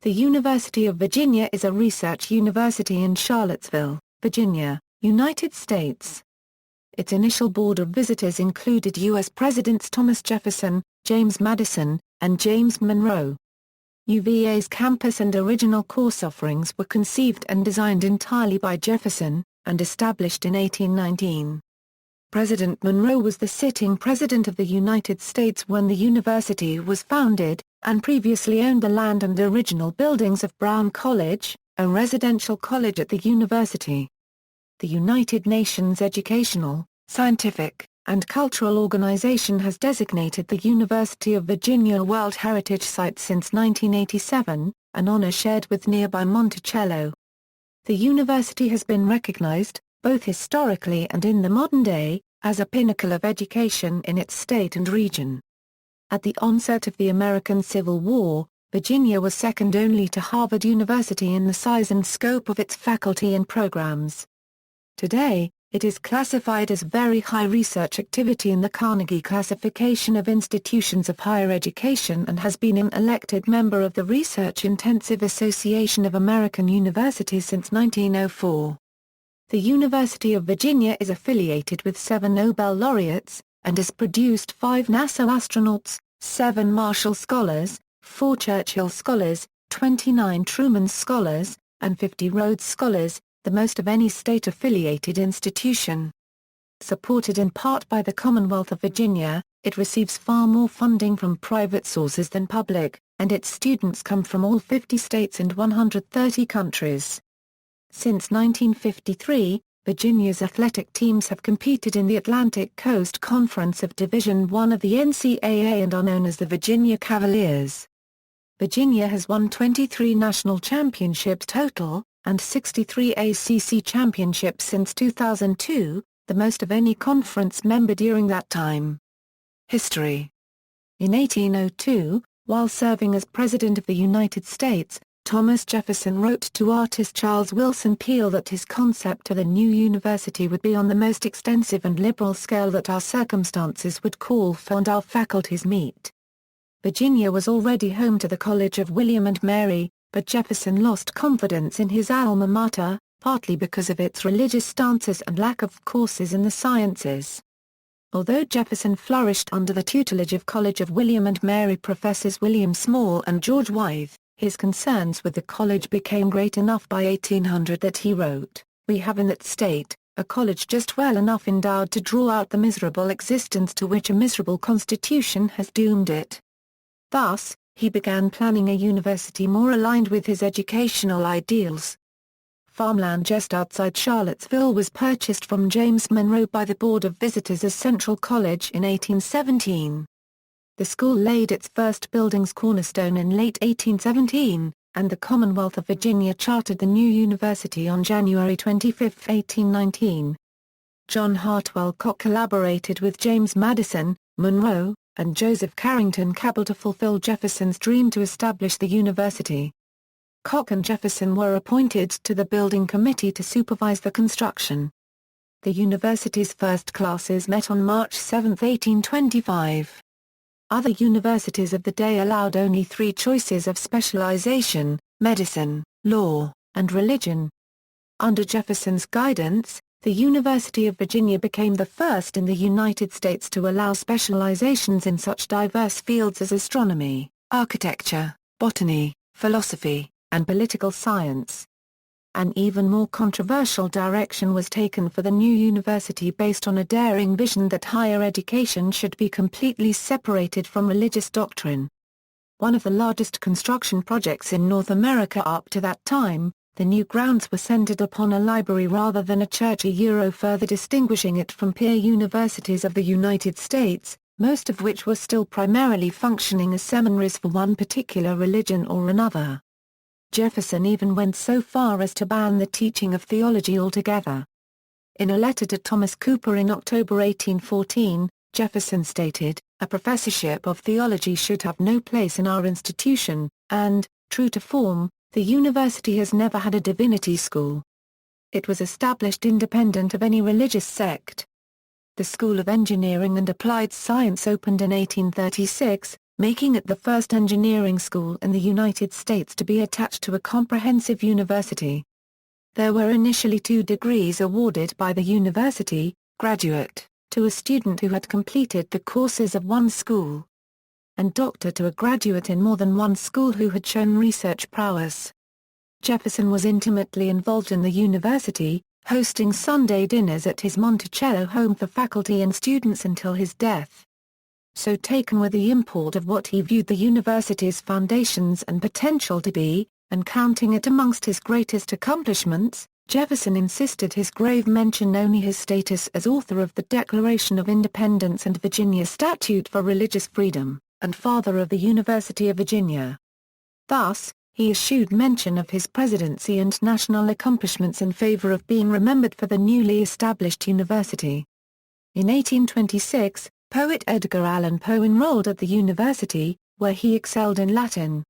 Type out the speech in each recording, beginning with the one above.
The University of Virginia is a research university in Charlottesville, Virginia, United States. Its initial board of visitors included U.S. Presidents Thomas Jefferson, James Madison, and James Monroe. UVA's campus and original course offerings were conceived and designed entirely by Jefferson, and established in 1819. President Monroe was the sitting president of the United States when the university was founded, and previously owned the land and original buildings of Brown College, a residential college at the university. The United Nations Educational, Scientific, and Cultural Organization has designated the University of Virginia a World Heritage Site since 1987, an honor shared with nearby Monticello. The university has been recognized, both historically and in the modern day, as a pinnacle of education in its state and region. At the onset of the American Civil War, Virginia was second only to Harvard University in the size and scope of its faculty and programs. Today, it is classified as very high research activity in the Carnegie Classification of Institutions of Higher Education and has been an elected member of the Research Intensive Association of American Universities since 1904. The University of Virginia is affiliated with 7 Nobel laureates, and has produced 5 NASA astronauts, 7 Marshall Scholars, 4 Churchill Scholars, 29 Truman Scholars, and 50 Rhodes Scholars, the most of any state-affiliated institution. Supported in part by the Commonwealth of Virginia, it receives far more funding from private sources than public, and its students come from all 50 states and 130 countries. Since 1953, Virginia's athletic teams have competed in the Atlantic Coast Conference of Division I of the NCAA and are known as the Virginia Cavaliers. Virginia has won 23 national championships total, and 63 ACC championships since 2002, the most of any conference member during that time. History. In 1802, while serving as President of the United States, Thomas Jefferson wrote to artist Charles Willson Peale that his concept of the new university would be on the most extensive and liberal scale that our circumstances would call for and our faculties meet. Virginia was already home to the College of William and Mary, but Jefferson lost confidence in his alma mater, partly because of its religious stances and lack of courses in the sciences. Although Jefferson flourished under the tutelage of College of William and Mary professors William Small and George Wythe, his concerns with the college became great enough by 1800 that he wrote, "We have in that state, a college just well enough endowed to draw out the miserable existence to which a miserable constitution has doomed it." Thus, he began planning a university more aligned with his educational ideals. Farmland just outside Charlottesville was purchased from James Monroe by the Board of Visitors as Central College in 1817. The school laid its first building's cornerstone in late 1817, and the Commonwealth of Virginia chartered the new university on January 25, 1819. John Hartwell Cocke collaborated with James Madison, Monroe, and Joseph Carrington Cabell to fulfill Jefferson's dream to establish the university. Cocke and Jefferson were appointed to the building committee to supervise the construction. The university's first classes met on March 7, 1825. Other universities of the day allowed only 3 choices of specialization: medicine, law, and religion. Under Jefferson's guidance, the University of Virginia became the first in the United States to allow specializations in such diverse fields as astronomy, architecture, botany, philosophy, and political science. An even more controversial direction was taken for the new university based on a daring vision that higher education should be completely separated from religious doctrine. One of the largest construction projects in North America up to that time, the new grounds were centered upon a library rather than a church, further distinguishing it from peer universities of the United States, most of which were still primarily functioning as seminaries for one particular religion or another. Jefferson even went so far as to ban the teaching of theology altogether. In a letter to Thomas Cooper in October 1814, Jefferson stated, "A professorship of theology should have no place in our institution," and, true to form, the university has never had a divinity school. It was established independent of any religious sect. The School of Engineering and Applied Science opened in 1836, making it the first engineering school in the United States to be attached to a comprehensive university. There were initially 2 degrees awarded by the university, graduate, to a student who had completed the courses of one school, and doctor to a graduate in more than one school who had shown research prowess. Jefferson was intimately involved in the university, hosting Sunday dinners at his Monticello home for faculty and students until his death. So taken with the import of what he viewed the university's foundations and potential to be, and counting it amongst his greatest accomplishments, Jefferson insisted his grave mention only his status as author of the Declaration of Independence and Virginia Statute for Religious Freedom, and father of the University of Virginia. Thus, he eschewed mention of his presidency and national accomplishments in favor of being remembered for the newly established university. In 1826, poet Edgar Allan Poe enrolled at the university, where he excelled in Latin.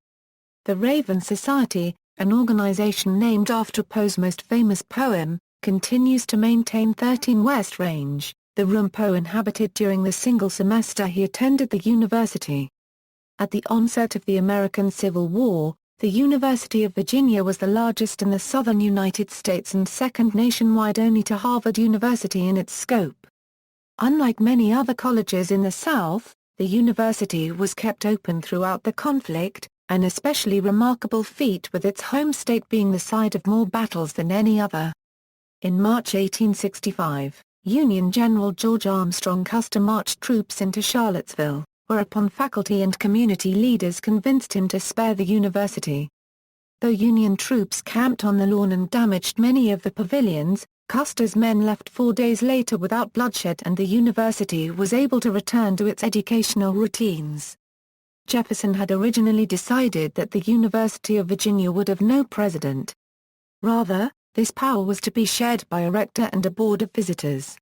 The Raven Society, an organization named after Poe's most famous poem, continues to maintain 13 West Range, the room Poe inhabited during the single semester he attended the university. At the onset of the American Civil War, the University of Virginia was the largest in the southern United States and second nationwide only to Harvard University in its scope. Unlike many other colleges in the South, the university was kept open throughout the conflict, an especially remarkable feat with its home state being the site of more battles than any other. In March 1865, Union General George Armstrong Custer marched troops into Charlottesville, whereupon faculty and community leaders convinced him to spare the university. Though Union troops camped on the lawn and damaged many of the pavilions, Custer's men left 4 days later without bloodshed and the university was able to return to its educational routines. Jefferson had originally decided that the University of Virginia would have no president. Rather, this power was to be shared by a rector and a board of visitors.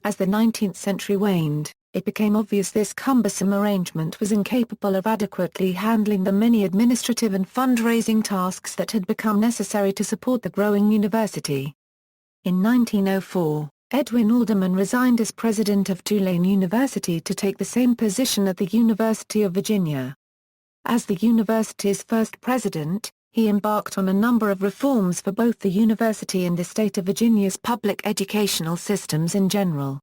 As the 19th century waned, it became obvious this cumbersome arrangement was incapable of adequately handling the many administrative and fundraising tasks that had become necessary to support the growing university. In 1904, Edwin Alderman resigned as president of Tulane University to take the same position at the University of Virginia. As the university's first president, he embarked on a number of reforms for both the university and the state of Virginia's public educational systems in general.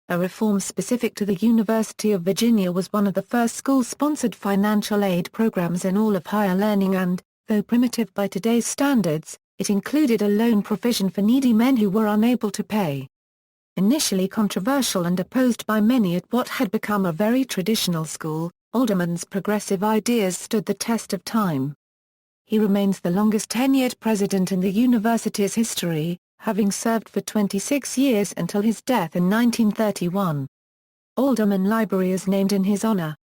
A reform specific to the University of Virginia was one of the first school-sponsored financial aid programs in all of higher learning and, though primitive by today's standards, it included a loan provision for needy men who were unable to pay. Initially controversial and opposed by many at what had become a very traditional school, Alderman's progressive ideas stood the test of time. He remains the longest-tenured president in the university's history, having served for 26 years until his death in 1931. Alderman Library is named in his honor.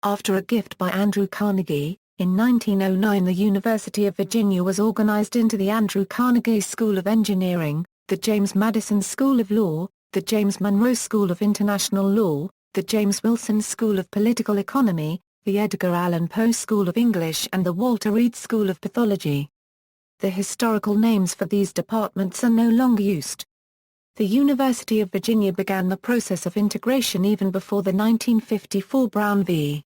After a gift by Andrew Carnegie, in 1909 the University of Virginia was organized into the Andrew Carnegie School of Engineering, the James Madison School of Law, the James Monroe School of International Law, the James Wilson School of Political Economy, the Edgar Allan Poe School of English and the Walter Reed School of Pathology. The historical names for these departments are no longer used. The University of Virginia began the process of integration even before the 1954 Brown v.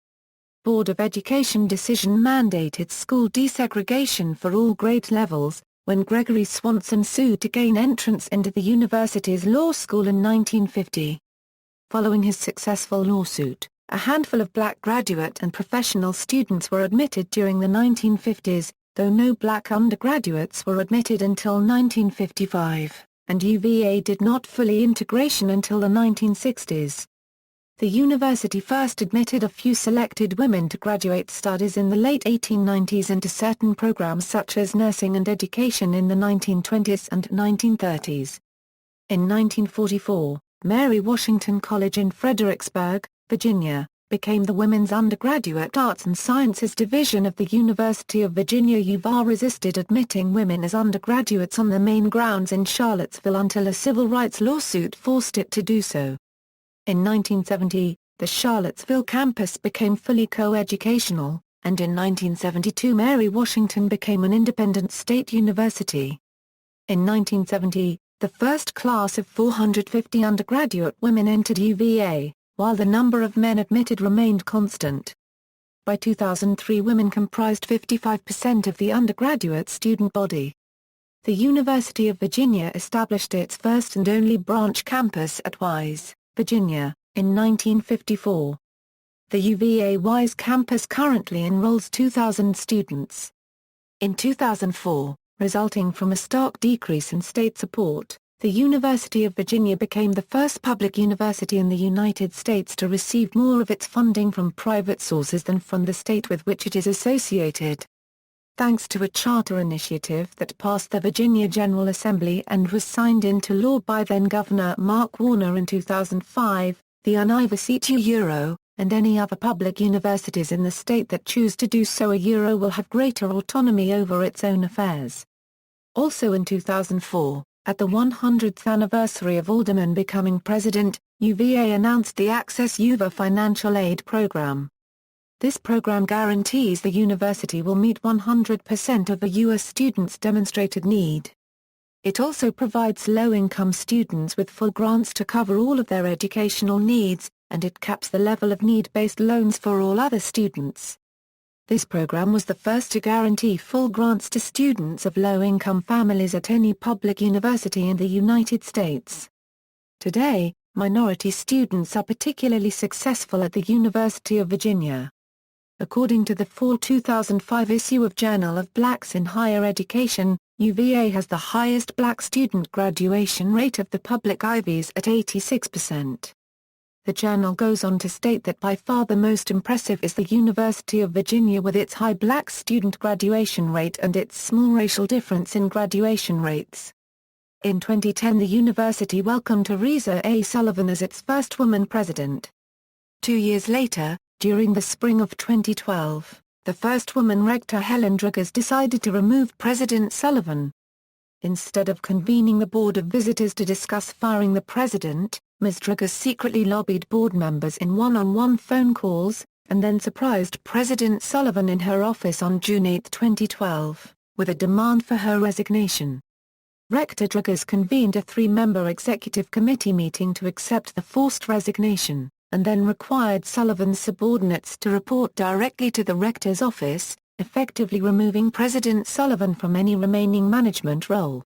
Board of Education decision mandated school desegregation for all grade levels, when Gregory Swanson sued to gain entrance into the university's law school in 1950. Following his successful lawsuit, a handful of black graduate and professional students were admitted during the 1950s, though no black undergraduates were admitted until 1955, and UVA did not fully integration until the 1960s. The university first admitted a few selected women to graduate studies in the late 1890s and to certain programs such as nursing and education in the 1920s and 1930s. In 1944, Mary Washington College in Fredericksburg, Virginia, became the Women's Undergraduate Arts and Sciences Division of the University of Virginia. UVA resisted admitting women as undergraduates on the main grounds in Charlottesville until a civil rights lawsuit forced it to do so. In 1970, the Charlottesville campus became fully co-educational, and in 1972 Mary Washington became an independent state university. In 1970, the first class of 450 undergraduate women entered UVA, while the number of men admitted remained constant. By 2003, women comprised 55% of the undergraduate student body. The University of Virginia established its first and only branch campus at Wise, Virginia, in 1954. The UVA Wise campus currently enrolls 2,000 students. In 2004, resulting from a stark decrease in state support, the University of Virginia became the first public university in the United States to receive more of its funding from private sources than from the state with which it is associated. Thanks to a charter initiative that passed the Virginia General Assembly and was signed into law by then-Governor Mark Warner in 2005, the University Euro, and any other public universities in the state that choose to do so will have greater autonomy over its own affairs. Also in 2004, at the 100th anniversary of Alderman becoming president, UVA announced the Access UVA financial aid program. This program guarantees the university will meet 100% of the U.S. students' demonstrated need. It also provides low-income students with full grants to cover all of their educational needs, and it caps the level of need-based loans for all other students. This program was the first to guarantee full grants to students of low-income families at any public university in the United States. Today, minority students are particularly successful at the University of Virginia. According to the fall 2005 issue of Journal of Blacks in Higher Education, UVA has the highest black student graduation rate of the public Ivies at 86%. The journal goes on to state that by far the most impressive is the University of Virginia with its high black student graduation rate and its small racial difference in graduation rates. In 2010, the university welcomed Teresa A. Sullivan as its first woman president. 2 years later, during the spring of 2012, the first woman rector Helen Druggers decided to remove President Sullivan. Instead of convening the Board of Visitors to discuss firing the president, Ms. Druggers secretly lobbied board members in one-on-one phone calls, and then surprised President Sullivan in her office on June 8, 2012, with a demand for her resignation. Rector Druggers convened a 3-member executive committee meeting to accept the forced resignation, and then required Sullivan's subordinates to report directly to the rector's office, effectively removing President Sullivan from any remaining management role.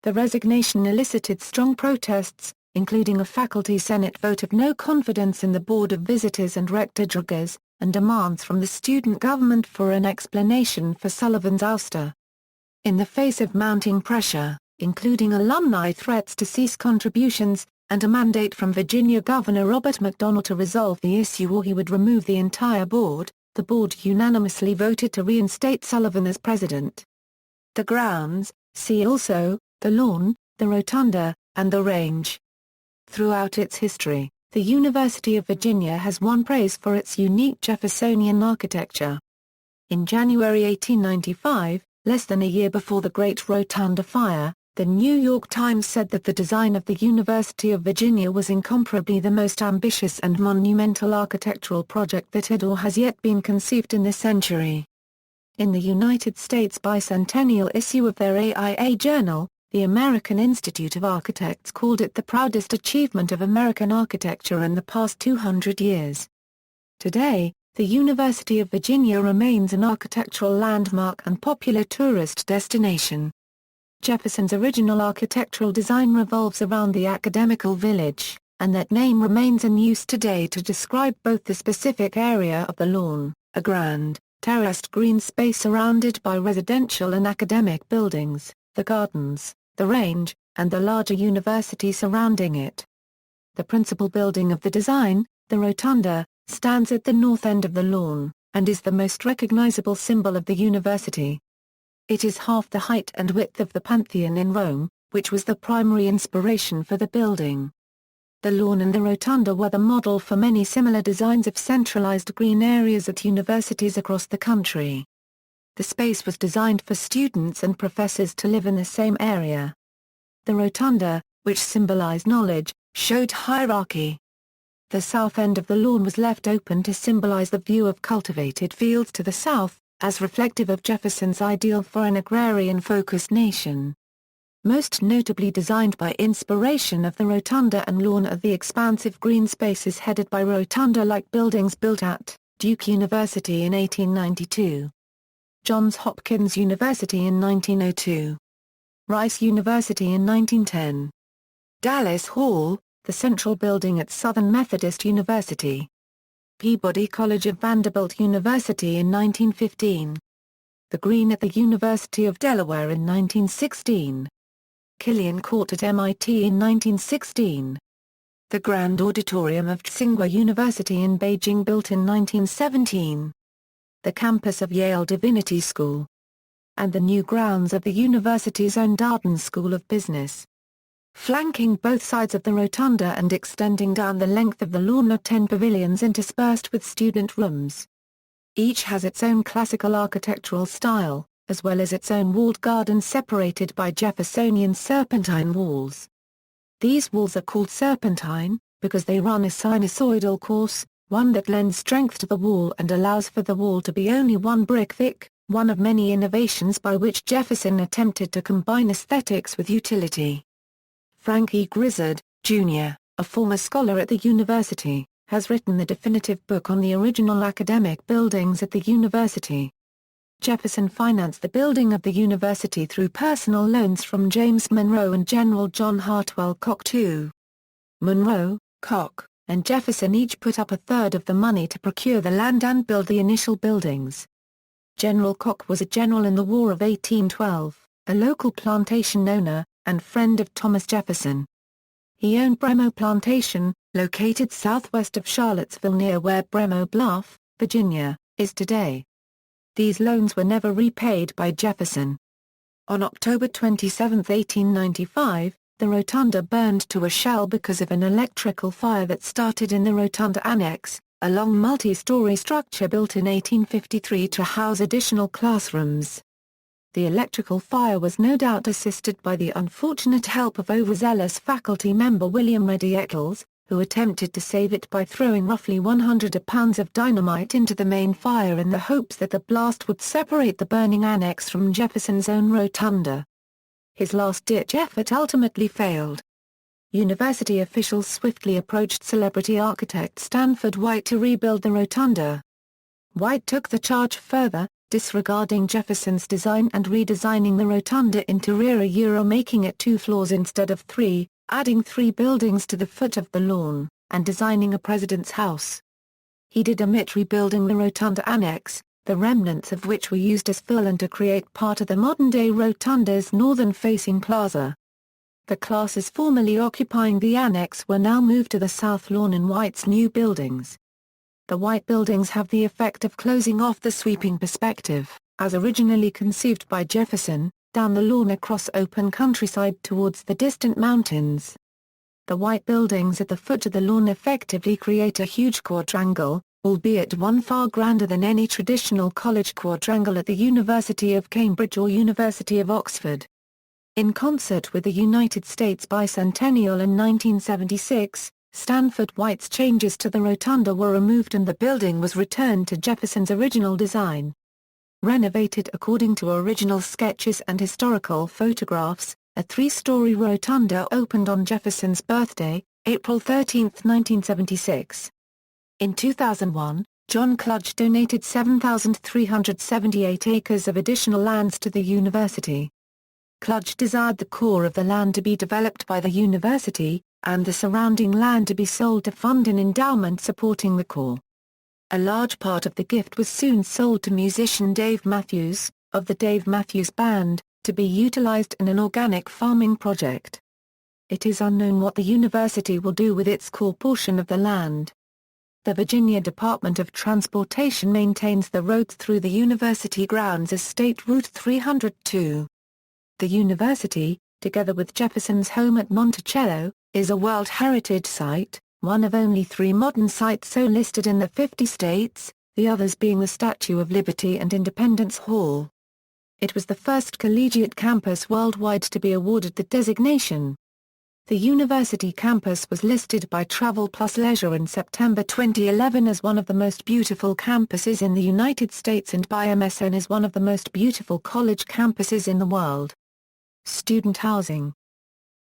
The resignation elicited strong protests, including a faculty senate vote of no confidence in the Board of Visitors and Rector Druggers, and demands from the student government for an explanation for Sullivan's ouster. In the face of mounting pressure, including alumni threats to cease contributions, and a mandate from Virginia Governor Robert McDonnell to resolve the issue or he would remove the entire board, the board unanimously voted to reinstate Sullivan as president. The grounds, see also, the lawn, the rotunda, and the range. Throughout its history, the University of Virginia has won praise for its unique Jeffersonian architecture. In January 1895, less than a year before the Great Rotunda Fire, the New York Times said that the design of the University of Virginia was incomparably the most ambitious and monumental architectural project that had or has yet been conceived in this century. In the United States bicentennial issue of their AIA journal, the American Institute of Architects called it the proudest achievement of American architecture in the past 200 years. Today, the University of Virginia remains an architectural landmark and popular tourist destination. Jefferson's original architectural design revolves around the academical village, and that name remains in use today to describe both the specific area of the lawn, a grand, terraced green space surrounded by residential and academic buildings, the gardens, the range, and the larger university surrounding it. The principal building of the design, the rotunda, stands at the north end of the lawn, and is the most recognizable symbol of the university. It is half the height and width of the Pantheon in Rome, which was the primary inspiration for the building. The lawn and the rotunda were the model for many similar designs of centralized green areas at universities across the country. The space was designed for students and professors to live in the same area. The rotunda, which symbolized knowledge, showed hierarchy. The south end of the lawn was left open to symbolize the view of cultivated fields to the south, as reflective of Jefferson's ideal for an agrarian-focused nation. Most notably designed by inspiration of the rotunda and lawn are the expansive green spaces headed by rotunda-like buildings built at Duke University in 1892. Johns Hopkins University in 1902. Rice University in 1910. Dallas Hall, the central building at Southern Methodist University. Peabody College of Vanderbilt University in 1915. The Green at the University of Delaware in 1916. Killian Court at MIT in 1916. The Grand Auditorium of Tsinghua University in Beijing built in 1917. The campus of Yale Divinity School. And the new grounds of the university's own Darden School of Business. Flanking both sides of the rotunda and extending down the length of the lawn are 10 pavilions interspersed with student rooms. Each has its own classical architectural style, as well as its own walled garden separated by Jeffersonian serpentine walls. These walls are called serpentine, because they run a sinusoidal course, one that lends strength to the wall and allows for the wall to be only one brick thick, one of many innovations by which Jefferson attempted to combine aesthetics with utility. Frank E. Grizzard, Jr., a former scholar at the university, has written the definitive book on the original academic buildings at the university. Jefferson financed the building of the university through personal loans from James Monroe and General John Hartwell Cocke II. Monroe, Cocke, and Jefferson each put up a third of the money to procure the land and build the initial buildings. General Cocke was a general in the War of 1812, a local plantation owner, and friend of Thomas Jefferson. He owned Bremo Plantation, located southwest of Charlottesville near where Bremo Bluff, Virginia, is today. These loans were never repaid by Jefferson. On October 27, 1895, the rotunda burned to a shell because of an electrical fire that started in the rotunda annex, a long multi-story structure built in 1853 to house additional classrooms. The electrical fire was no doubt assisted by the unfortunate help of overzealous faculty member William Ready Eccles, who attempted to save it by throwing roughly 100 pounds of dynamite into the main fire in the hopes that the blast would separate the burning annex from Jefferson's own rotunda. His last-ditch effort ultimately failed. University officials swiftly approached celebrity architect Stanford White to rebuild the rotunda. White took the charge further, disregarding Jefferson's design and redesigning the rotunda interior making it 2 floors instead of 3, adding 3 buildings to the foot of the lawn, and designing a president's house. He did omit rebuilding the rotunda annex, the remnants of which were used as fill and to create part of the modern-day rotunda's northern-facing plaza. The classes formerly occupying the annex were now moved to the south lawn in White's new buildings. The White buildings have the effect of closing off the sweeping perspective, as originally conceived by Jefferson, down the lawn across open countryside towards the distant mountains. The White buildings at the foot of the lawn effectively create a huge quadrangle, albeit one far grander than any traditional college quadrangle at the University of Cambridge or University of Oxford. In concert with the United States bicentennial in 1976, Stanford White's changes to the rotunda were removed and the building was returned to Jefferson's original design. Renovated according to original sketches and historical photographs, a 3-story rotunda opened on Jefferson's birthday, April 13, 1976. In 2001, John Clutch donated 7,378 acres of additional lands to the university. Clutch desired the core of the land to be developed by the university, and the surrounding land to be sold to fund an endowment supporting the core. A large part of the gift was soon sold to musician Dave Matthews, of the Dave Matthews Band, to be utilized in an organic farming project. It is unknown what the university will do with its core portion of the land. The Virginia Department of Transportation maintains the roads through the university grounds as State Route 302. The university, together with Jefferson's home at Monticello, is a World Heritage Site, one of only 3 modern sites so listed in the 50 states, the others being the Statue of Liberty and Independence Hall. It was the first collegiate campus worldwide to be awarded the designation. The university campus was listed by Travel Plus Leisure in September 2011 as one of the most beautiful campuses in the United States and by MSN as one of the most beautiful college campuses in the world. Student housing.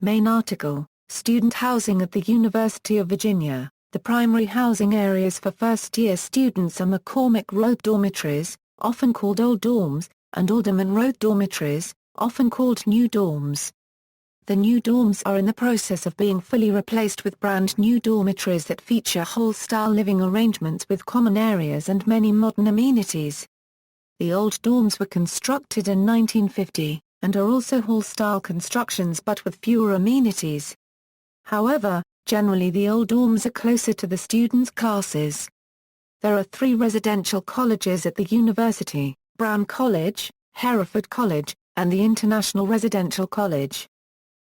Main article, Student housing at the University of Virginia. The primary housing areas for first-year students are McCormick Road dormitories, often called Old Dorms, and Alderman Road dormitories, often called New Dorms. The new dorms are in the process of being fully replaced with brand new dormitories that feature hall-style living arrangements with common areas and many modern amenities. The old dorms were constructed in 1950, and are also hall-style constructions but with fewer amenities. However, generally the old dorms are closer to the students' classes. There are 3 residential colleges at the university: Brown College, Hereford College, and the International Residential College.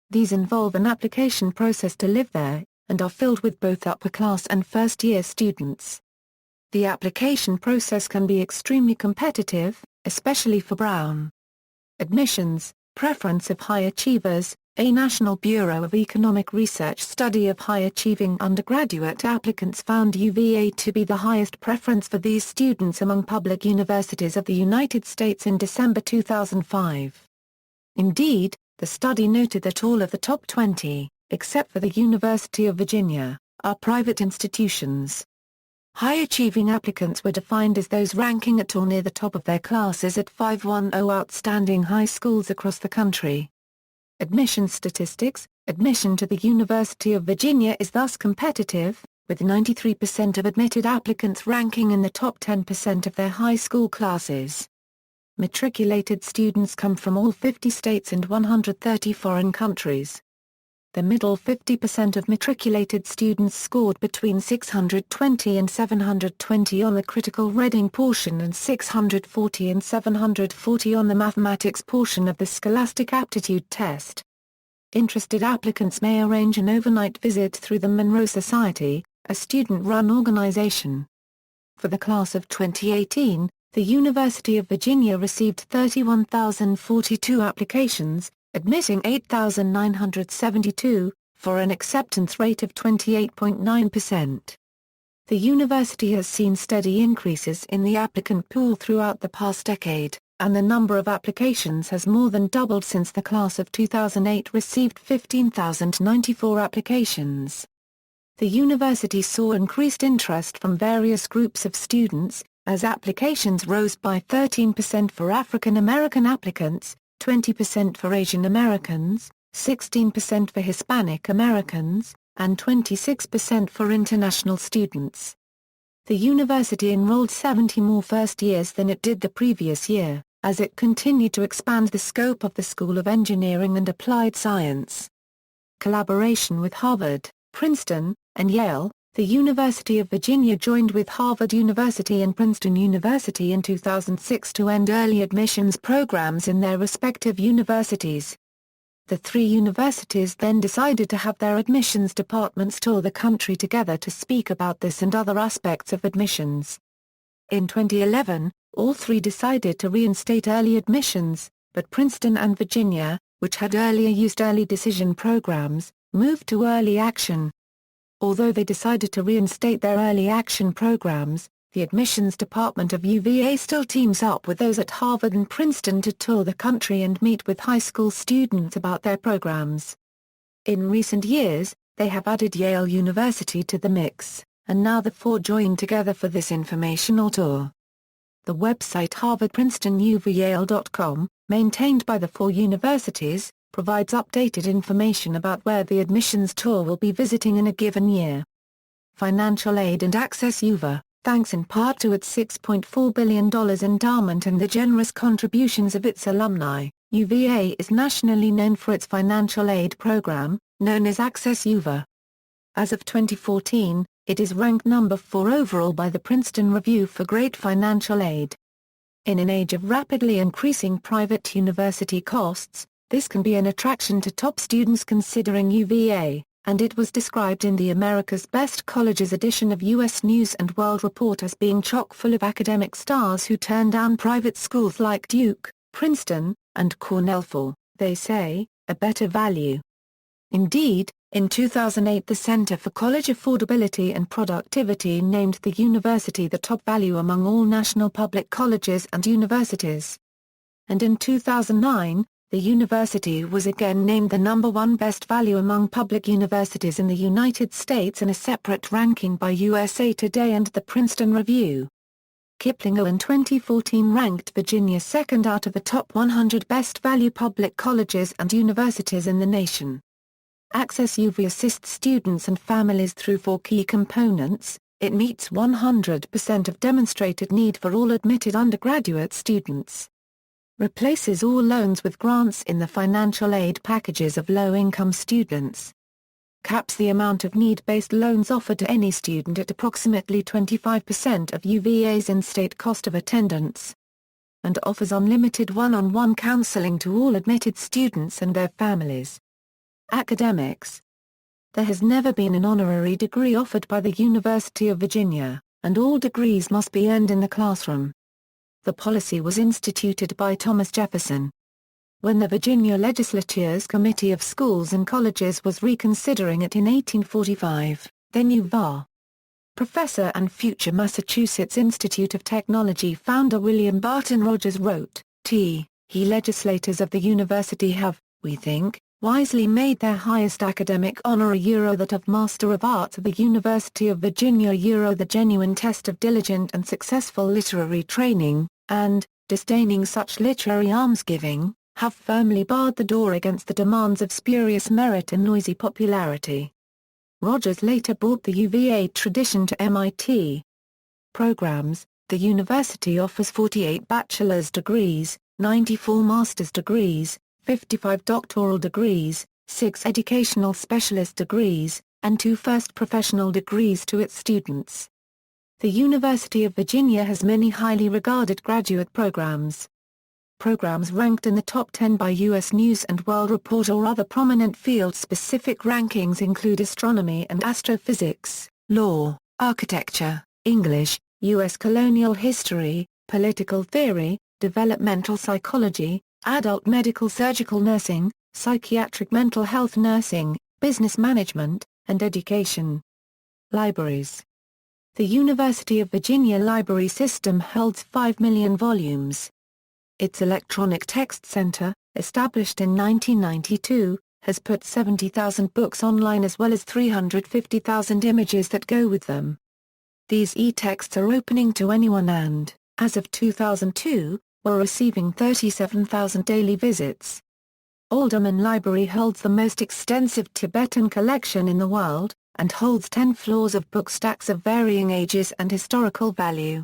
These involve an application process to live there, and are filled with both upper-class and first-year students. The application process can be extremely competitive, especially for Brown. Admissions, preference of high achievers. A National Bureau of Economic Research study of high-achieving undergraduate applicants found UVA to be the highest preference for these students among public universities of the United States in December 2005. Indeed, the study noted that all of the top 20, except for the University of Virginia, are private institutions. High-achieving applicants were defined as those ranking at or near the top of their classes at 510 outstanding high schools across the country. Admission statistics. Admission to the University of Virginia is thus competitive, with 93% of admitted applicants ranking in the top 10% of their high school classes. Matriculated students come from all 50 states and 130 foreign countries. The middle 50% of matriculated students scored between 620 and 720 on the critical reading portion and 640 and 740 on the mathematics portion of the Scholastic Aptitude Test. Interested applicants may arrange an overnight visit through the Monroe Society, a student-run organization. For the class of 2018, the University of Virginia received 31,042 applications, admitting 8,972, for an acceptance rate of 28.9%. The university has seen steady increases in the applicant pool throughout the past decade, and the number of applications has more than doubled since the class of 2008 received 15,094 applications. The university saw increased interest from various groups of students, as applications rose by 13% for African American applicants, 20% for Asian Americans, 16% for Hispanic Americans, and 26% for international students. The university enrolled 70 more first years than it did the previous year, as it continued to expand the scope of the School of Engineering and Applied Science. Collaboration with Harvard, Princeton, and Yale. The University of Virginia joined with Harvard University and Princeton University in 2006 to end early admissions programs in their respective universities. The 3 universities then decided to have their admissions departments tour the country together to speak about this and other aspects of admissions. In 2011, all 3 decided to reinstate early admissions, but Princeton and Virginia, which had earlier used early decision programs, moved to early action. Although they decided to reinstate their early action programs, the admissions department of UVA still teams up with those at Harvard and Princeton to tour the country and meet with high school students about their programs. In recent years, they have added Yale University to the mix, and now the 4 join together for this informational tour. The website harvardprincetonuvayale.com, maintained by the 4 universities, provides updated information about where the admissions tour will be visiting in a given year. Financial aid and access UVA. Thanks in part to its $6.4 billion endowment and the generous contributions of its alumni, UVA is nationally known for its financial aid program, known as Access UVA. As of 2014, it is ranked number 4 overall by the Princeton Review for Great Financial Aid. In an age of rapidly increasing private university costs, this can be an attraction to top students considering UVA, and it was described in the America's Best Colleges edition of U.S. News & World Report as being chock full of academic stars who turn down private schools like Duke, Princeton, and Cornell for, they say, a better value. Indeed, in 2008 the Center for College Affordability and Productivity named the university the top value among all national public colleges and universities. And in 2009, The university was again named the #1 best value among public universities in the United States in a separate ranking by USA Today and the Princeton Review. Kiplinger in 2014 ranked Virginia second out of the top 100 best value public colleges and universities in the nation. Access UV assists students and families through 4 key components. It meets 100% of demonstrated need for all admitted undergraduate students. Replaces all loans with grants in the financial aid packages of low-income students. Caps the amount of need-based loans offered to any student at approximately 25% of UVA's in-state cost of attendance. And offers unlimited one-on-one counseling to all admitted students and their families. Academics. There has never been an honorary degree offered by the University of Virginia, and all degrees must be earned in the classroom. The policy was instituted by Thomas Jefferson. When the Virginia Legislature's Committee of Schools and Colleges was reconsidering it in 1845, then UVA. Professor and future Massachusetts Institute of Technology founder William Barton Rogers wrote, He legislators of the university have, we think, wisely made their highest academic honor that of Master of Arts of the University of Virginia the genuine test of diligent and successful literary training, and, disdaining such literary almsgiving, have firmly barred the door against the demands of spurious merit and noisy popularity. Rogers later brought the UVA tradition to MIT. Programs. The university offers 48 bachelor's degrees, 94 master's degrees, 55 doctoral degrees, 6 educational specialist degrees, and 2 first professional degrees to its students. The University of Virginia has many highly regarded graduate programs. Programs ranked in the top 10 by U.S. News & World Report or other prominent field-specific rankings include astronomy and astrophysics, law, architecture, English, U.S. colonial history, political theory, developmental psychology, adult medical surgical nursing, psychiatric mental health nursing, business management, and education. Libraries. The University of Virginia library system holds 5 million volumes. Its Electronic Text Center, established in 1992, has put 70,000 books online as well as 350,000 images that go with them. These e-texts are opening to anyone and, as of 2002, were receiving 37,000 daily visits. Alderman Library holds the most extensive Tibetan collection in the world, and holds 10 floors of book stacks of varying ages and historical value.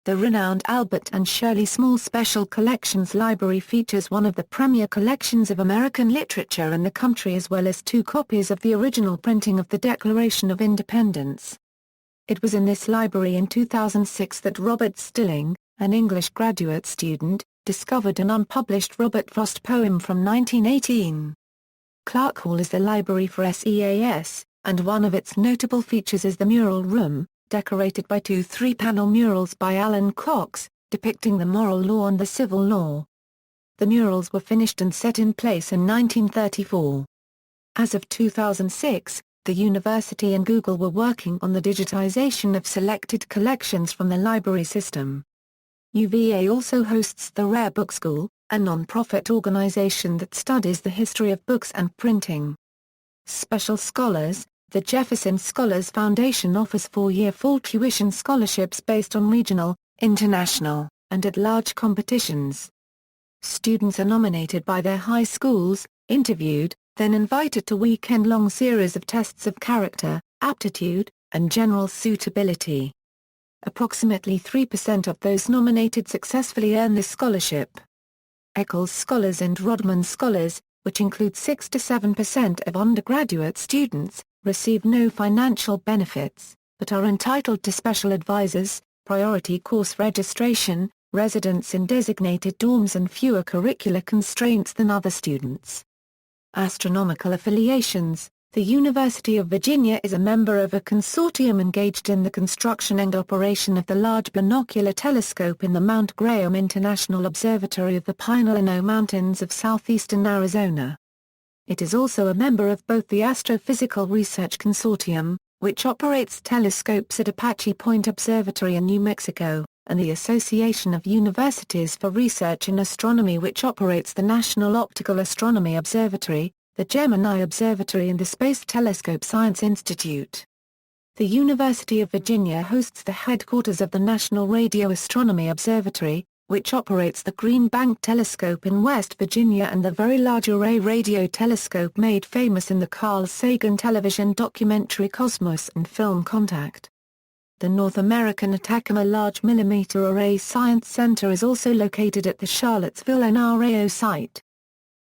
The renowned Albert and Shirley Small Special Collections Library features one of the premier collections of American literature in the country as well as 2 copies of the original printing of the Declaration of Independence. It was in this library in 2006 that Robert Stilling, an English graduate student, discovered an unpublished Robert Frost poem from 1918. Clark Hall is the library for SEAS, and one of its notable features is the mural room, decorated by 2 3-panel murals by Alan Cox, depicting the moral law and the civil law. The murals were finished and set in place in 1934. As of 2006, the university and Google were working on the digitization of selected collections from the library system. UVA also hosts the Rare Book School, a non-profit organization that studies the history of books and printing. Special Scholars. The Jefferson Scholars Foundation offers 4-year full tuition scholarships based on regional, international, and at-large competitions. Students are nominated by their high schools, interviewed, then invited to weekend-long series of tests of character, aptitude, and general suitability. Approximately 3% of those nominated successfully earn this scholarship. Eccles Scholars and Rodman Scholars, which include 6 to 7% of undergraduate students, receive no financial benefits, but are entitled to special advisors, priority course registration, residence in designated dorms and fewer curricular constraints than other students. Astronomical affiliations. The University of Virginia is a member of a consortium engaged in the construction and operation of the Large Binocular Telescope in the Mount Graham International Observatory of the Pinaleno Mountains of southeastern Arizona. It is also a member of both the Astrophysical Research Consortium, which operates telescopes at Apache Point Observatory in New Mexico, and the Association of Universities for Research in Astronomy, which operates the National Optical Astronomy Observatory, the Gemini Observatory and the Space Telescope Science Institute. The University of Virginia hosts the headquarters of the National Radio Astronomy Observatory, which operates the Green Bank Telescope in West Virginia and the Very Large Array Radio Telescope made famous in the Carl Sagan television documentary Cosmos and film Contact. The North American Atacama Large Millimeter Array Science Center is also located at the Charlottesville NRAO site.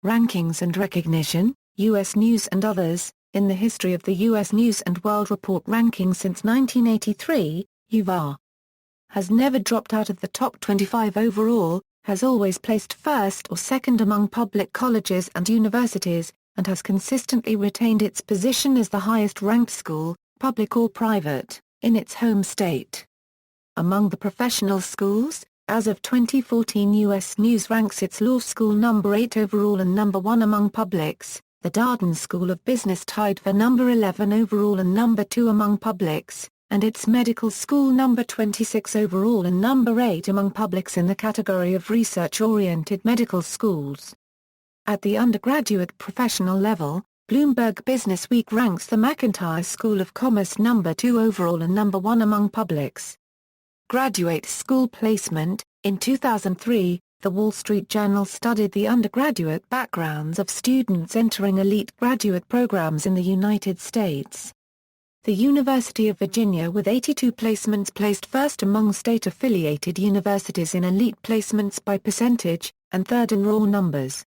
Rankings and recognition, U.S. News and Others. In the history of the U.S. News & World Report rankings since 1983, UVA has never dropped out of the top 25 overall, has always placed first or second among public colleges and universities, and has consistently retained its position as the highest-ranked school, public or private, in its home state. Among the professional schools, as of 2014, U.S. News ranks its law school number 8 overall and number 1 among publics. The Darden School of Business tied for number 11 overall and number 2 among publics, and its medical school number 26 overall and number 8 among publics in the category of research-oriented medical schools. At the undergraduate professional level, Bloomberg Businessweek ranks the McIntire School of Commerce number 2 overall and number 1 among publics. Graduate school placement. In 2003, the Wall Street Journal studied the undergraduate backgrounds of students entering elite graduate programs in the United States. The University of Virginia, with 82 placements, placed first among state-affiliated universities in elite placements by percentage, and third in raw numbers.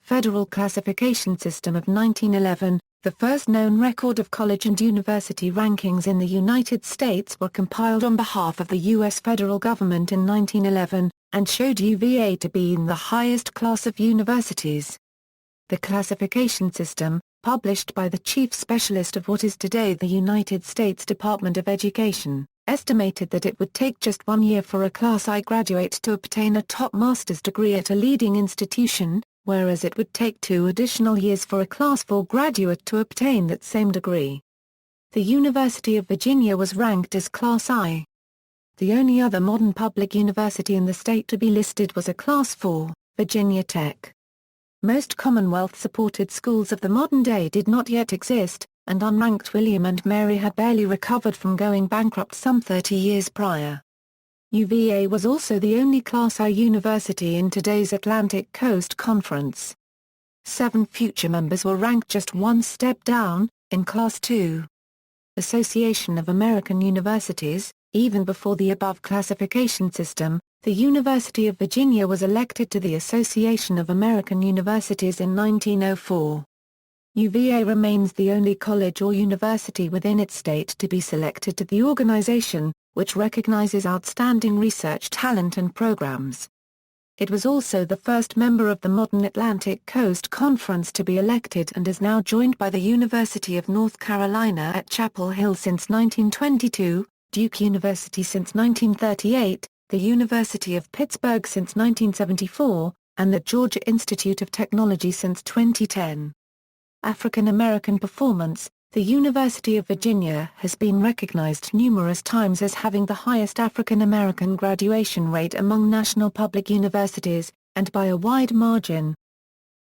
Federal Classification System of 1911, the first known record of college and university rankings in the United States, were compiled on behalf of the U.S. federal government in 1911, and showed UVA to be in the highest class of universities. The classification system, published by the chief specialist of what is today the United States Department of Education, estimated that it would take just 1 year for a Class I graduate to obtain a top master's degree at a leading institution, whereas it would take 2 additional years for a Class IV graduate to obtain that same degree. The University of Virginia was ranked as Class I. The only other modern public university in the state to be listed was a Class IV, Virginia Tech. Most Commonwealth-supported schools of the modern day did not yet exist, and unranked William and Mary had barely recovered from going bankrupt some 30 years prior. UVA was also the only Class I university in today's Atlantic Coast Conference. 7 future members were ranked just one step down, in Class II. Association of American Universities. Even before the above classification system, the University of Virginia was elected to the Association of American Universities in 1904. UVA remains the only college or university within its state to be selected to the organization, which recognizes outstanding research talent and programs. It was also the first member of the modern Atlantic Coast Conference to be elected and is now joined by the University of North Carolina at Chapel Hill since 1922, Duke University since 1938, the University of Pittsburgh since 1974, and the Georgia Institute of Technology since 2010. African American performance. The University of Virginia has been recognized numerous times as having the highest African American graduation rate among national public universities, and by a wide margin.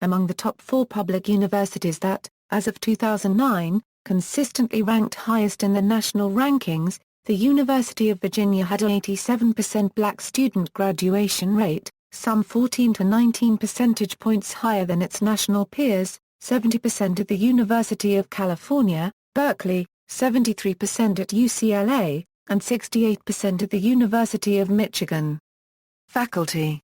Among the top 4 public universities that, as of 2009, consistently ranked highest in the national rankings, the University of Virginia had an 87% black student graduation rate, some 14 to 19 percentage points higher than its national peers, 70% at the University of California, Berkeley, 73% at UCLA, and 68% at the University of Michigan. Faculty.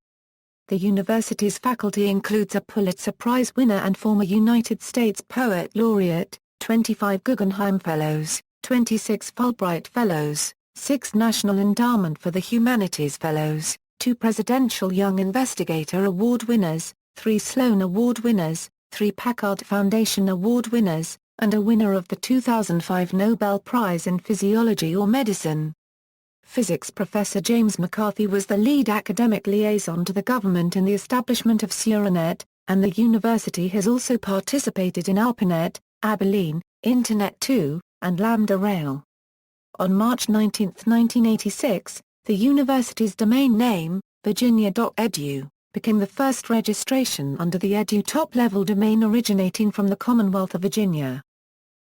The university's faculty includes a Pulitzer Prize winner and former United States Poet Laureate, 25 Guggenheim Fellows, 26 Fulbright Fellows, 6 National Endowment for the Humanities Fellows, 2 Presidential Young Investigator Award winners, 3 Sloan Award winners, 3 Packard Foundation Award winners, and a winner of the 2005 Nobel Prize in Physiology or Medicine. Physics professor James McCarthy was the lead academic liaison to the government in the establishment of SuraNet, and the university has also participated in ARPANET, Abilene, Internet 2, and Lambda Rail. On March 19, 1986, The university's domain name, virginia.edu, became the first registration under the Edu top-level domain originating from the Commonwealth of Virginia.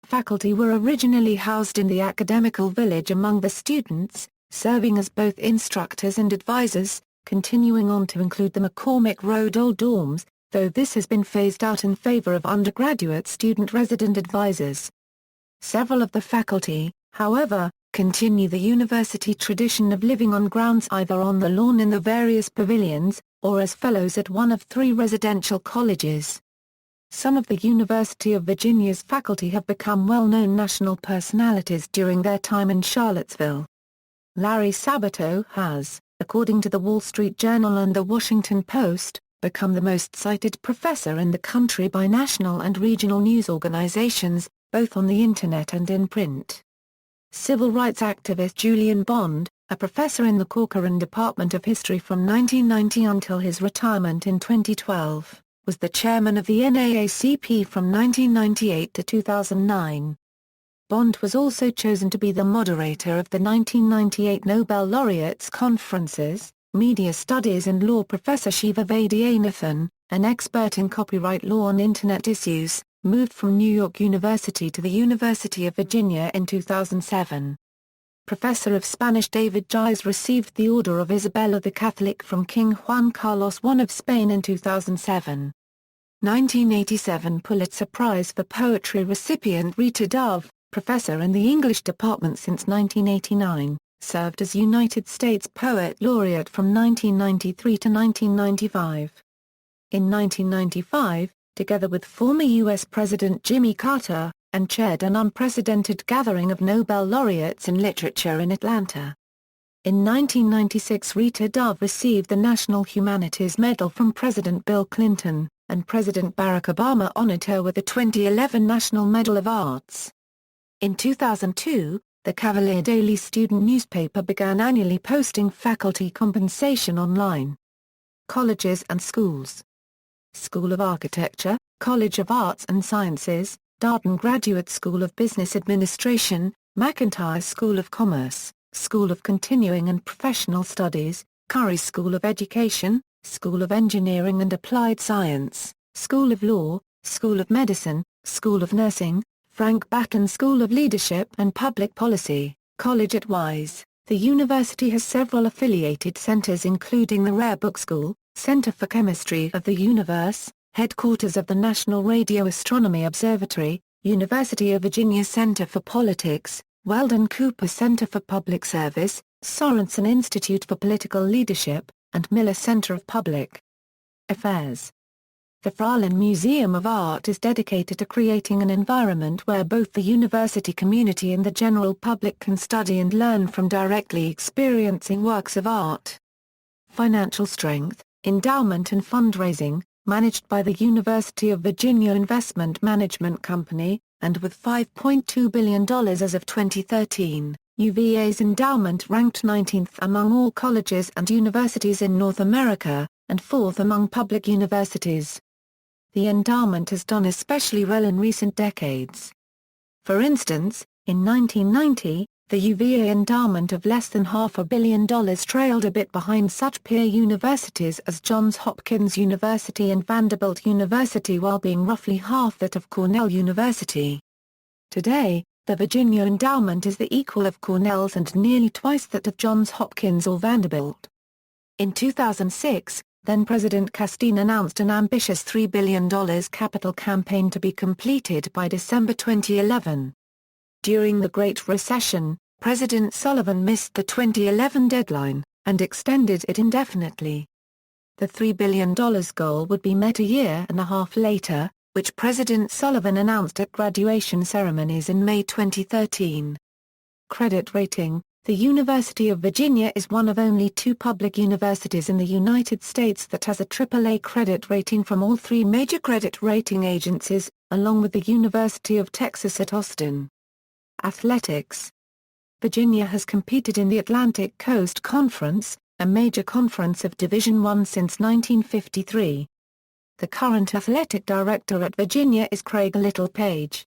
Faculty were originally housed in the academical village among the students, serving as both instructors and advisors, continuing on to include the McCormick Road Old Dorms, though this has been phased out in favor of undergraduate student resident advisors. Several of the faculty, however, continue the university tradition of living on grounds either on the lawn in the various pavilions, or as fellows at one of 3 residential colleges. Some of the University of Virginia's faculty have become well-known national personalities during their time in Charlottesville. Larry Sabato has, according to the Wall Street Journal and the Washington Post, become the most cited professor in the country by national and regional news organizations, both on the Internet and in print. Civil rights activist Julian Bond, a professor in the Corcoran Department of History from 1990 until his retirement in 2012, was the chairman of the NAACP from 1998 to 2009. Bond was also chosen to be the moderator of the 1998 Nobel Laureates Conferences. Media Studies and Law Professor Shiva Vaidyanathan, an expert in copyright law and Internet issues, moved from New York University to the University of Virginia in 2007. Professor of Spanish David Gilles received the Order of Isabella the Catholic from King Juan Carlos I of Spain in 2007. 1987 Pulitzer Prize for Poetry recipient Rita Dove, professor in the English department since 1989, served as United States Poet Laureate from 1993 to 1995. In 1995, together with former U.S. President Jimmy Carter, and chaired an unprecedented gathering of Nobel laureates in literature in Atlanta. In 1996 Rita Dove received the National Humanities Medal from President Bill Clinton, and President Barack Obama honored her with the 2011 National Medal of Arts. In 2002, the Cavalier Daily student newspaper began annually posting faculty compensation online. Colleges and schools. School of Architecture, College of Arts and Sciences, Darden Graduate School of Business Administration, McIntire School of Commerce, School of Continuing and Professional Studies, Curry School of Education, School of Engineering and Applied Science, School of Law, School of Medicine, School of Nursing, Frank Batten School of Leadership and Public Policy, College at Wise. The university has several affiliated centers including the Rare Book School, Center for Chemistry of the Universe, headquarters of the National Radio Astronomy Observatory, University of Virginia Center for Politics, Weldon Cooper Center for Public Service, Sorensen Institute for Political Leadership, and Miller Center of Public Affairs. The Fralin Museum of Art is dedicated to creating an environment where both the university community and the general public can study and learn from directly experiencing works of art. Financial strength, endowment and fundraising, managed by the University of Virginia Investment Management Company, and with $5.2 billion as of 2013, UVA's endowment ranked 19th among all colleges and universities in North America, and 4th among public universities. The endowment has done especially well in recent decades. For instance, in 1990, the UVA endowment of less than $500 million trailed a bit behind such peer universities as Johns Hopkins University and Vanderbilt University while being roughly half that of Cornell University. Today, the Virginia endowment is the equal of Cornell's and nearly twice that of Johns Hopkins or Vanderbilt. In 2006, then-President Castine announced an ambitious $3 billion capital campaign to be completed by December 2011. During the Great Recession, President Sullivan missed the 2011 deadline, and extended it indefinitely. The $3 billion goal would be met a year and a half later, which President Sullivan announced at graduation ceremonies in May 2013. Credit rating. The University of Virginia is one of only 2 public universities in the United States that has a AAA credit rating from all 3 major credit rating agencies, along with the University of Texas at Austin. Athletics. Virginia has competed in the Atlantic Coast Conference, a major conference of Division I since 1953. The current athletic director at Virginia is Craig Littlepage.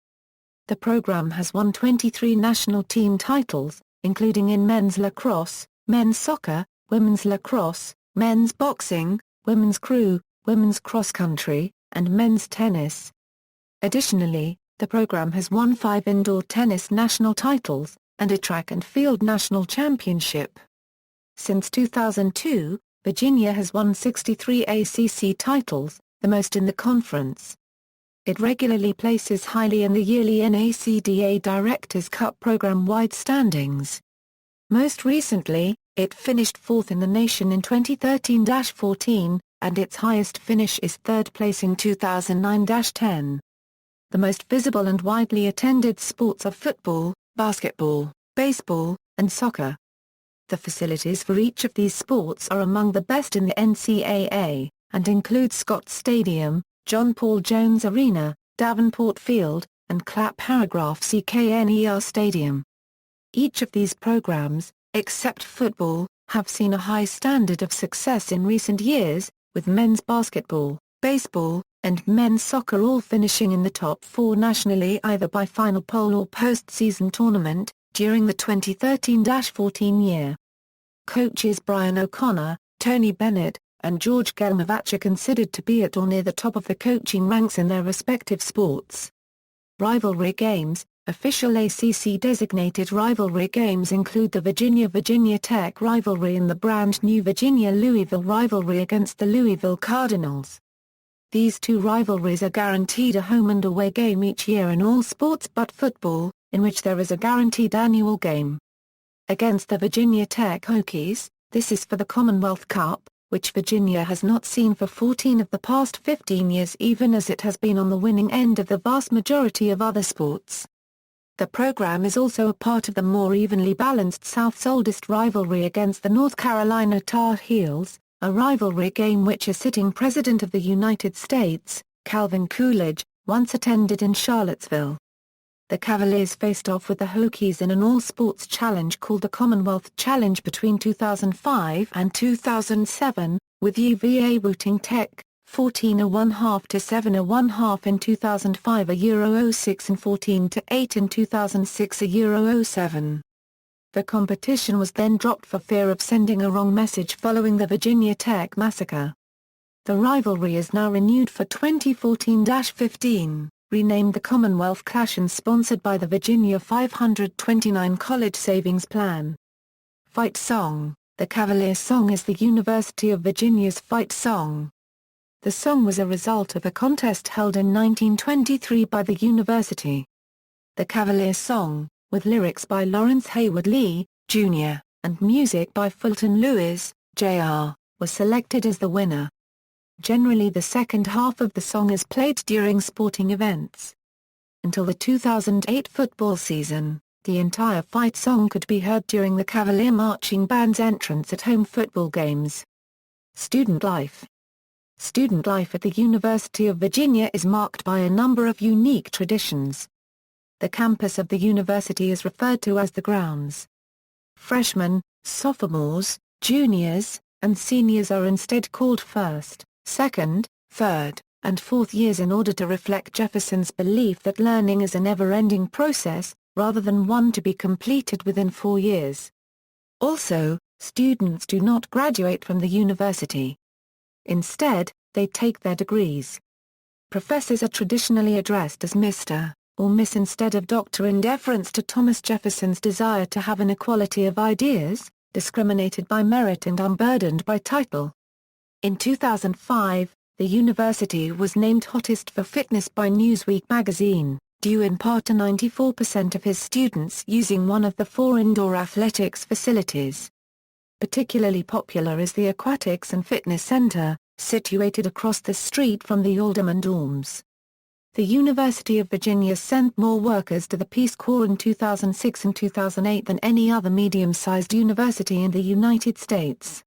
The program has won 23 national team titles, including in men's lacrosse, men's soccer, women's lacrosse, men's boxing, women's crew, women's cross-country, and men's tennis. Additionally, the program has won 5 indoor tennis national titles, and a track and field national championship. Since 2002, Virginia has won 63 ACC titles, the most in the conference. It regularly places highly in the yearly NACDA Directors' Cup program-wide standings. Most recently, it finished 4th in the nation in 2013-14, and its highest finish is 3rd place in 2009-10. The most visible and widely attended sports are football, basketball, baseball, and soccer. The facilities for each of these sports are among the best in the NCAA, and include Scott Stadium, John Paul Jones Arena, Davenport Field, and Clap Paragraph CKNER Stadium. Each of these programs, except football, have seen a high standard of success in recent years, with men's basketball, baseball, and men's soccer all finishing in the top 4 nationally either by final poll or postseason tournament, during the 2013-14 year. Coaches Brian O'Connor, Tony Bennett, and George Gelmovich are considered to be at or near the top of the coaching ranks in their respective sports. Rivalry games. Official ACC-designated rivalry games include the Virginia-Virginia Tech rivalry and the brand-new Virginia-Louisville rivalry against the Louisville Cardinals. These two rivalries are guaranteed a home and away game each year in all sports but football, in which there is a guaranteed annual game. Against the Virginia Tech Hokies, this is for the Commonwealth Cup, which Virginia has not seen for 14 of the past 15 years, even as it has been on the winning end of the vast majority of other sports. The program is also a part of the more evenly balanced South's oldest rivalry against the North Carolina Tar Heels, a rivalry game which a sitting President of the United States, Calvin Coolidge, once attended in Charlottesville. The Cavaliers faced off with the Hokies in an all-sports challenge called the Commonwealth Challenge between 2005 and 2007, with UVA routing Tech, 14-1/2 to 7-1/2 in 2005, a Euro 06 and 14-8 in 2006, a Euro 07. The competition was then dropped for fear of sending a wrong message following the Virginia Tech massacre. The rivalry is now renewed for 2014-15, renamed the Commonwealth Clash and sponsored by the Virginia 529 College Savings Plan. Fight Song. The Cavalier Song is the University of Virginia's fight song. The song was a result of a contest held in 1923 by the university. The Cavalier Song, with lyrics by Lawrence Hayward Lee, Jr., and music by Fulton Lewis, Jr., was selected as the winner. Generally, the second half of the song is played during sporting events. Until the 2008 football season, the entire fight song could be heard during the Cavalier Marching Band's entrance at home football games. Student life. Student life at the University of Virginia is marked by a number of unique traditions. The campus of the university is referred to as the grounds. Freshmen, sophomores, juniors, and seniors are instead called first, second, third, and fourth years in order to reflect Jefferson's belief that learning is a never-ending process, rather than one to be completed within 4 years. Also, students do not graduate from the university. Instead, they take their degrees. Professors are traditionally addressed as Mr. or Miss instead of Dr. in deference to Thomas Jefferson's desire to have an equality of ideas, discriminated by merit and unburdened by title. In 2005, the university was named Hottest for Fitness by Newsweek magazine, due in part to 94% of his students using one of the 4 indoor athletics facilities. Particularly popular is the Aquatics and Fitness Center, situated across the street from the Alderman dorms. The University of Virginia sent more workers to the Peace Corps in 2006 and 2008 than any other medium-sized university in the United States.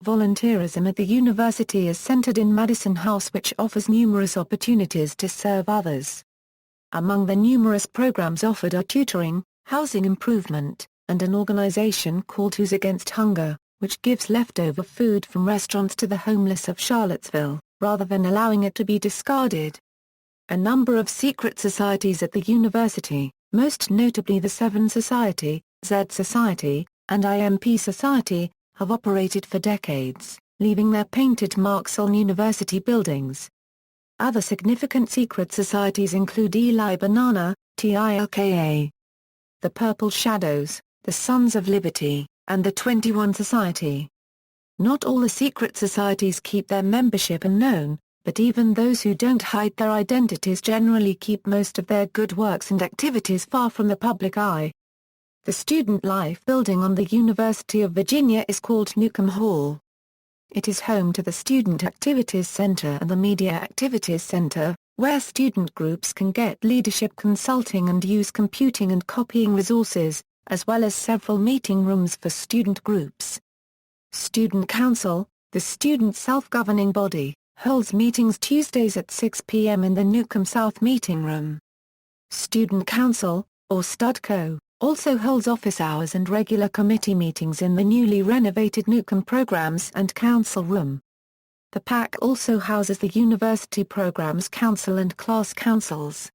Volunteerism at the university is centered in Madison House, which offers numerous opportunities to serve others. Among the numerous programs offered are tutoring, housing improvement, and an organization called Who's Against Hunger, which gives leftover food from restaurants to the homeless of Charlottesville, rather than allowing it to be discarded. A number of secret societies at the university, most notably the Seven Society, Z Society, and IMP Society, have operated for decades, leaving their painted marks on university buildings. Other significant secret societies include Eli Banana, TILKA, the Purple Shadows, the Sons of Liberty, and the 21 Society. Not all the secret societies keep their membership unknown, but even those who don't hide their identities generally keep most of their good works and activities far from the public eye. The Student Life building on the University of Virginia is called Newcomb Hall. It is home to the Student Activities Center and the Media Activities Center, where student groups can get leadership consulting and use computing and copying resources, as well as several meeting rooms for student groups. Student Council, the student self-governing body, holds meetings Tuesdays at 6 p.m. in the Newcomb South Meeting Room. Student Council, or STUDCO, also holds office hours and regular committee meetings in the newly renovated Newcomb Programs and Council Room. The PAC also houses the University Programs Council and Class Councils.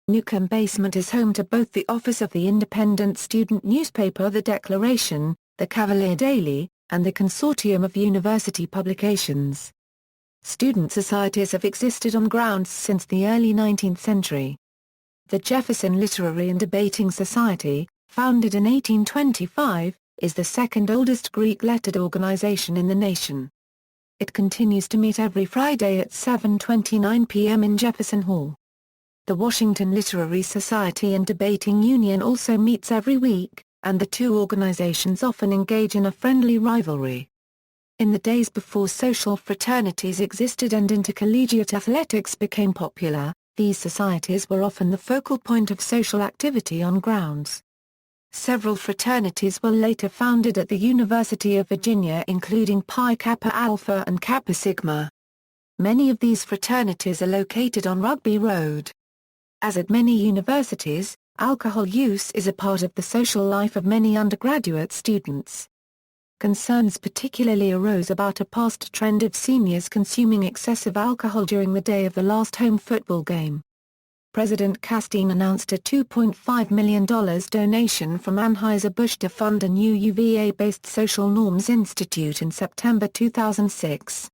Newcomb Basement is home to both the office of the independent student newspaper The Declaration, the Cavalier Daily, and the Consortium of University Publications. Student societies have existed on grounds since the early 19th century. The Jefferson Literary and Debating Society, founded in 1825, is the second oldest Greek-lettered organization in the nation. It continues to meet every Friday at 7:29 p.m. in Jefferson Hall. The Washington Literary Society and Debating Union also meets every week, and the two organizations often engage in a friendly rivalry. In the days before social fraternities existed and intercollegiate athletics became popular, these societies were often the focal point of social activity on grounds. Several fraternities were later founded at the University of Virginia, including Pi Kappa Alpha and Kappa Sigma. Many of these fraternities are located on Rugby Road. As at many universities, alcohol use is a part of the social life of many undergraduate students. Concerns particularly arose about a past trend of seniors consuming excessive alcohol during the day of the last home football game. President Castine announced a $2.5 million donation from Anheuser-Busch to fund a new UVA-based Social Norms Institute in September 2006.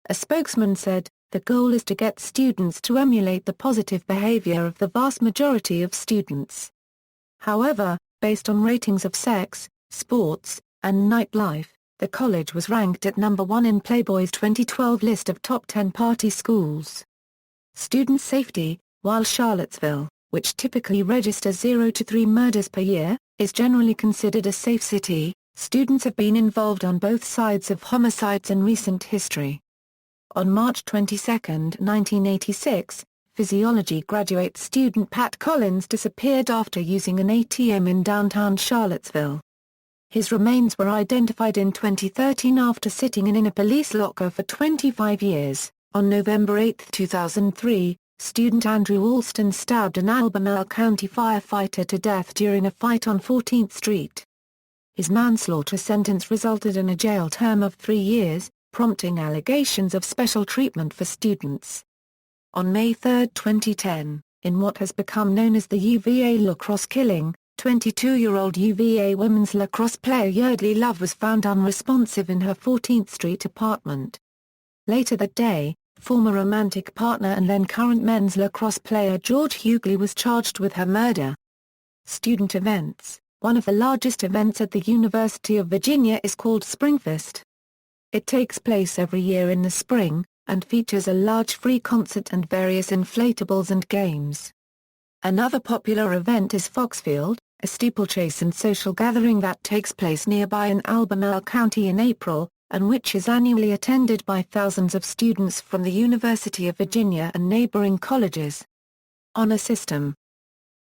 A spokesman said, "The goal is to get students to emulate the positive behavior of the vast majority of students." However, based on ratings of sex, sports, and nightlife, the college was ranked at number 1 in Playboy's 2012 list of top 10 party schools. Student safety: while Charlottesville, which typically registers 0 to 3 murders per year, is generally considered a safe city, students have been involved on both sides of homicides in recent history. On March 22, 1986, physiology graduate student Pat Collins disappeared after using an ATM in downtown Charlottesville. His remains were identified in 2013 after sitting in a police locker for 25 years. On November 8, 2003, student Andrew Alston stabbed an Albemarle County firefighter to death during a fight on 14th Street. His manslaughter sentence resulted in a jail term of 3 years, prompting allegations of special treatment for students. On May 3, 2010, in what has become known as the UVA lacrosse killing, 22-year-old UVA women's lacrosse player Yeardley Love was found unresponsive in her 14th Street apartment. Later that day, former romantic partner and then current men's lacrosse player George Hughley was charged with her murder. Student events: one of the largest events at the University of Virginia is called Springfest. It takes place every year in the spring, and features a large free concert and various inflatables and games. Another popular event is Foxfield, a steeplechase and social gathering that takes place nearby in Albemarle County in April, and which is annually attended by thousands of students from the University of Virginia and neighboring colleges. Honor System: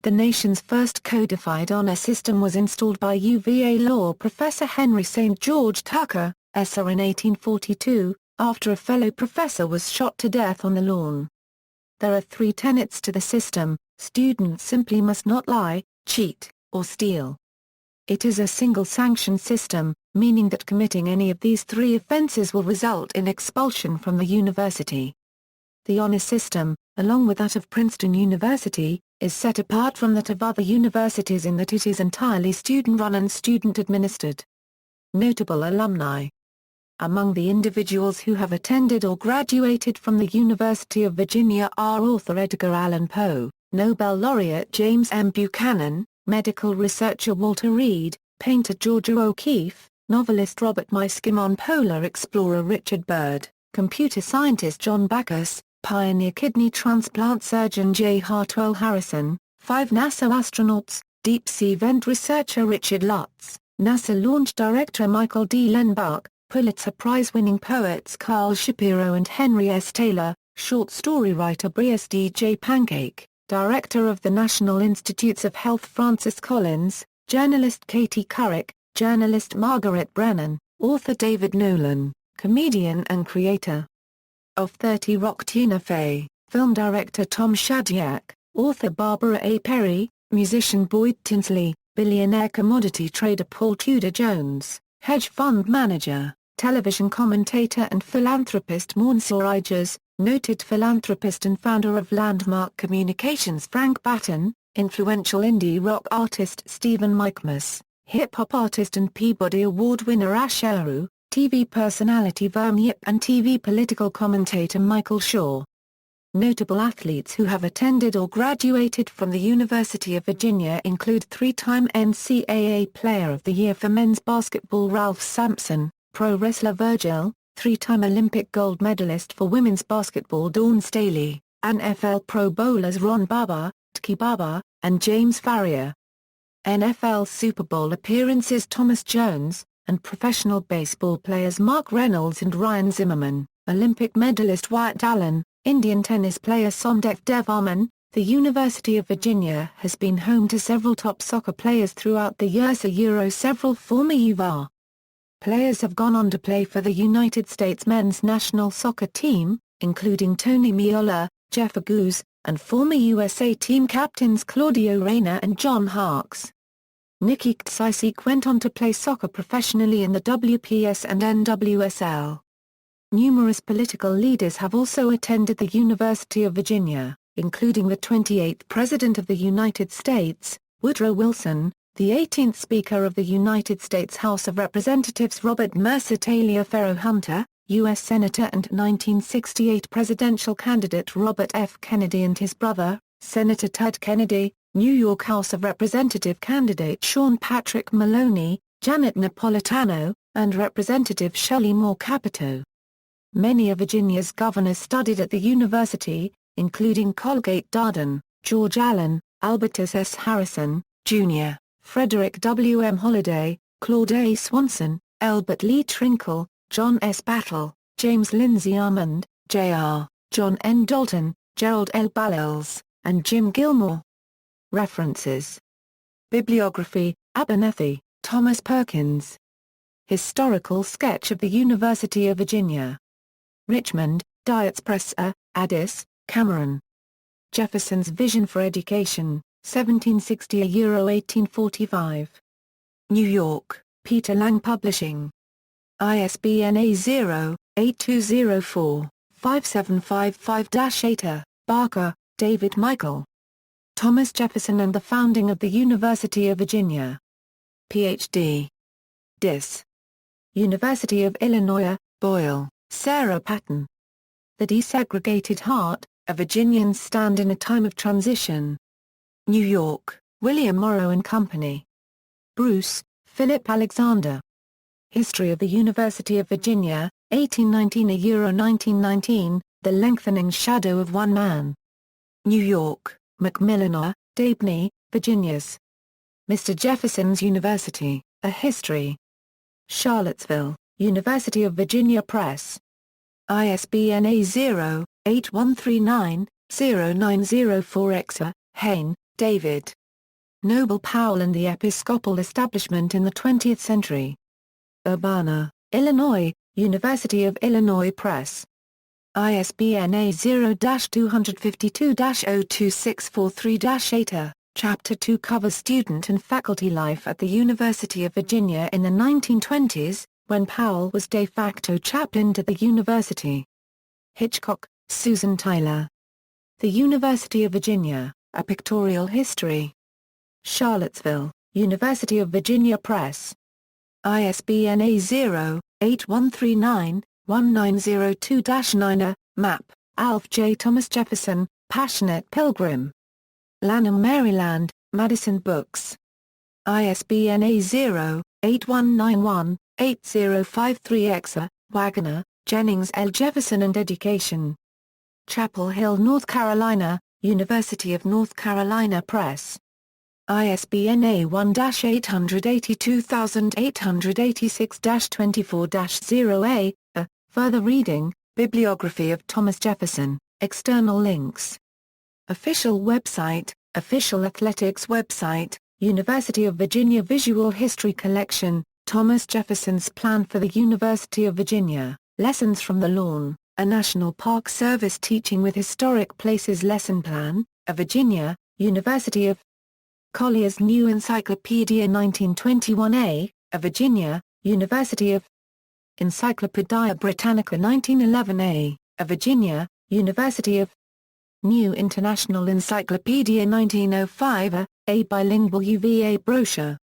the nation's first codified honor system was installed by UVA law professor Henry St. George Tucker, SR in 1842, after a fellow professor was shot to death on the lawn. There are 3 tenets to the system: students simply must not lie, cheat, or steal. It is a single-sanction system, meaning that committing any of these 3 offenses will result in expulsion from the university. The honor system, along with that of Princeton University, is set apart from that of other universities in that it is entirely student-run and student-administered. Notable alumni. Among the individuals who have attended or graduated from the University of Virginia are author Edgar Allan Poe, Nobel laureate James M. Buchanan, medical researcher Walter Reed, painter Georgia O'Keeffe, novelist Robert Muyskim, polar explorer Richard Byrd, computer scientist John Backus, pioneer kidney transplant surgeon J. Hartwell Harrison, 5 NASA astronauts, deep-sea vent researcher Richard Lutz, NASA launch director Michael D. Lenbach, Pulitzer Prize-winning poets Carl Shapiro and Henry S. Taylor, short story writer Brias D. J. Pancake, director of the National Institutes of Health Francis Collins, journalist Katie Couric, journalist Margaret Brennan, author David Nolan, comedian and creator of 30 Rock Tina Fey, film director Tom Shadyac, author Barbara A. Perry, musician Boyd Tinsley, billionaire commodity trader Paul Tudor Jones, hedge fund manager, television commentator and philanthropist Mansour Ijaz, noted philanthropist and founder of Landmark Communications Frank Batten, influential indie rock artist Stephen Michmas, hip-hop artist and Peabody Award winner Ash Eru, TV personality Verm Yip and TV political commentator Michael Shaw. Notable athletes who have attended or graduated from the University of Virginia include 3-time NCAA Player of the Year for men's basketball Ralph Sampson, pro wrestler Virgil, 3-time Olympic gold medalist for women's basketball Dawn Staley, NFL Pro Bowlers Ron Baba, Tki Baba, and James Farrier. NFL Super Bowl appearances Thomas Jones, and professional baseball players Mark Reynolds and Ryan Zimmerman, Olympic medalist Wyatt Allen, Indian tennis player Somdev Devarman. The University of Virginia has been home to several top soccer players throughout the years. Several former UVA players have gone on to play for the United States men's national soccer team, including Tony Meola, Jeff Aguz, and former USA team captains Claudio Reyna and John Harkes. Nikki Ktsisek went on to play soccer professionally in the WPS and NWSL. Numerous political leaders have also attended the University of Virginia, including the 28th President of the United States, Woodrow Wilson, the 18th Speaker of the United States House of Representatives Robert Mercer Taliaferro Hunter, U.S. Senator and 1968 presidential candidate Robert F. Kennedy and his brother, Senator Ted Kennedy, New York House of Representative candidate Sean Patrick Maloney, Janet Napolitano, and Representative Shirley Moore Capito. Many of Virginia's governors studied at the university, including Colgate Darden, George Allen, Albertus S. Harrison, Jr., Frederick W. M. Holliday, Claude A. Swanson, Elbert Lee Trinkle, John S. Battle, James Lindsay Armand, Jr., John N. Dalton, Gerald L. Ballels, and Jim Gilmore. References. Bibliography, Abernethy, Thomas Perkins. Historical Sketch of the University of Virginia. Richmond, Dietz Press. Addis, Cameron. Jefferson's Vision for Education, 1760–1845. New York, Peter Lang Publishing. ISBN A0-8204-5755-8. Barker, David Michael. Thomas Jefferson and the Founding of the University of Virginia. Ph.D. Dis. University of Illinois, Boyle, Sarah Patton. The Desegregated Heart, A Virginian's Stand in a Time of Transition. New York, William Morrow and Company. Bruce, Philip Alexander. History of the University of Virginia, 1819–1919, The Lengthening Shadow of One Man. New York, Macmillan, Dabney, Virginia's. Mr. Jefferson's University, A History. Charlottesville, University of Virginia Press. ISBN A0-8139-0904-X. Hayne, David. Noble Powell and the Episcopal Establishment in the 20th Century. Urbana, Illinois, University of Illinois Press. ISBN A0-252-02643-8. Chapter 2 covers student and faculty life at the University of Virginia in the 1920s, when Powell was de facto chaplain to the university. Hitchcock, Susan Tyler. The University of Virginia, A Pictorial History. Charlottesville, University of Virginia Press. ISBN A0-8139-1902-9. Map, Alf J. Thomas Jefferson, Passionate Pilgrim. Lanham, Maryland, Madison Books. ISBN A0-8191-8053-X. Wagner, Jennings L. Jefferson and Education. Chapel Hill, North Carolina, University of North Carolina Press. ISBN A1-882-886-24-0A. Further reading, Bibliography of Thomas Jefferson, external links. Official website, Official Athletics website, University of Virginia Visual History Collection, Thomas Jefferson's Plan for the University of Virginia, Lessons from the Lawn, a National Park Service Teaching with Historic Places Lesson Plan, a Virginia, University of Collier's New Encyclopedia 1921a, a Virginia, University of Encyclopedia Britannica 1911a, a Virginia, University of New International Encyclopedia 1905a bilingual UVA brochure.